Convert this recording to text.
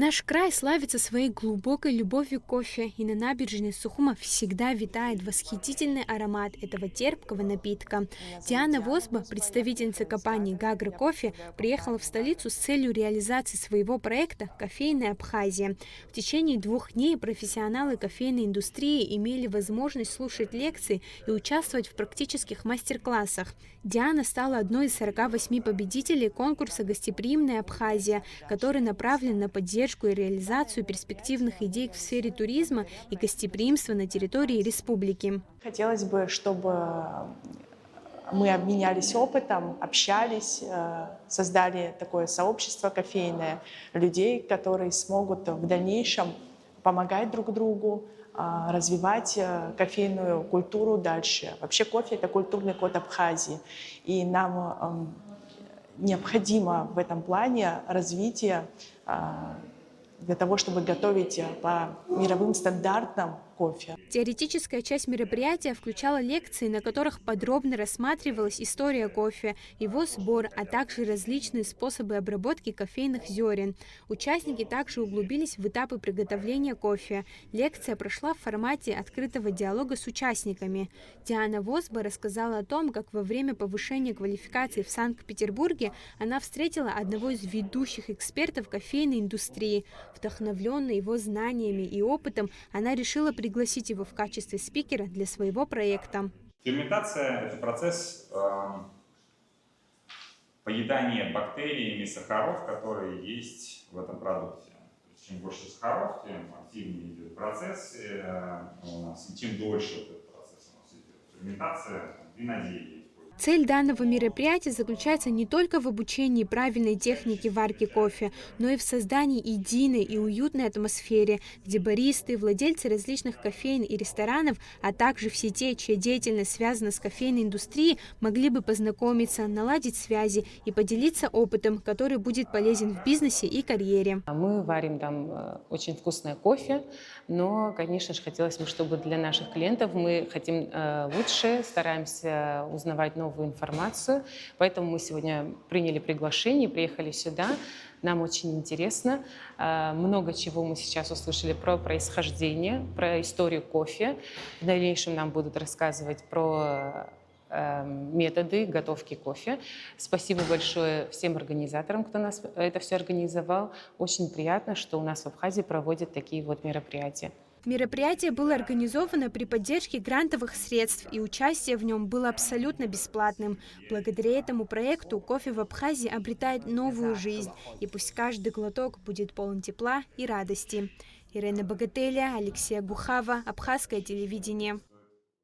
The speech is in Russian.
Наш край славится своей глубокой любовью к кофе, и на набережной Сухума всегда витает восхитительный аромат этого терпкого напитка. Меня зовут Диана Диана Возба, Возба, я представительница приехала из компании Гагры. «Гагра Я Кофе», представляю приехала в компанию «Гагра столицу с Кофе». целью реализации своего проекта «Кофейная Абхазия». В течение 2 дней профессионалы кофейной индустрии имели возможность слушать лекции и участвовать в практических мастер-классах. Диана стала одной из 48 победителей конкурса «Гостеприимная Абхазия», который направлен на поддержку и реализацию перспективных идей в сфере туризма и гостеприимства на территории республики. Хотелось бы, чтобы мы обменялись опытом, общались, создали такое сообщество кофейное людей, которые смогут в дальнейшем помогать друг другу, развивать кофейную культуру дальше. Вообще кофе – это культурный код Абхазии, и нам необходимо в этом плане развитие для того, чтобы готовить по мировым стандартам кофе. Теоретическая часть мероприятия включала лекции, на которых подробно рассматривалась история кофе, его сбор, а также различные способы обработки кофейных зерен. Участники также углубились в этапы приготовления кофе. Лекция прошла в формате открытого диалога с участниками. Диана Возба рассказала о том, как во время повышения квалификации в Санкт-Петербурге она встретила одного из ведущих экспертов кофейной индустрии. Вдохновленная его знаниями и опытом, она решила пригласить его в качестве спикера для своего проекта. Ферментация – это процесс поедания бактериями сахаров, которые есть в этом продукте. То есть, чем больше сахаров, тем активнее идет процесс у нас, и тем дольше этот процесс у нас идет. Ферментация виноделия. Цель данного мероприятия заключается не только в обучении правильной техники варки кофе, но и в создании единой и уютной атмосфере, где баристы, владельцы различных кофеин и ресторанов, а также все те, чья деятельность связана с кофейной индустрией, могли бы познакомиться, наладить связи и поделиться опытом, который будет полезен в бизнесе и карьере. Мы варим там очень вкусное кофе, но, конечно же, хотелось бы, чтобы для наших клиентов мы хотим лучше, стараемся узнавать новую информацию. Поэтому мы сегодня приняли приглашение, приехали сюда. Нам очень интересно. Много чего мы сейчас услышали про происхождение, про историю кофе. В дальнейшем нам будут рассказывать про методы готовки кофе. Спасибо большое всем организаторам, кто нас это все организовал. Очень приятно, что у нас в Абхазии проводят такие вот мероприятия. Мероприятие было организовано при поддержке грантовых средств, и участие в нем было абсолютно бесплатным. Благодаря этому проекту кофе в Абхазии обретает новую жизнь, и пусть каждый глоток будет полон тепла и радости. Ирина Богателя, Алексей Гухава, Абхазское телевидение.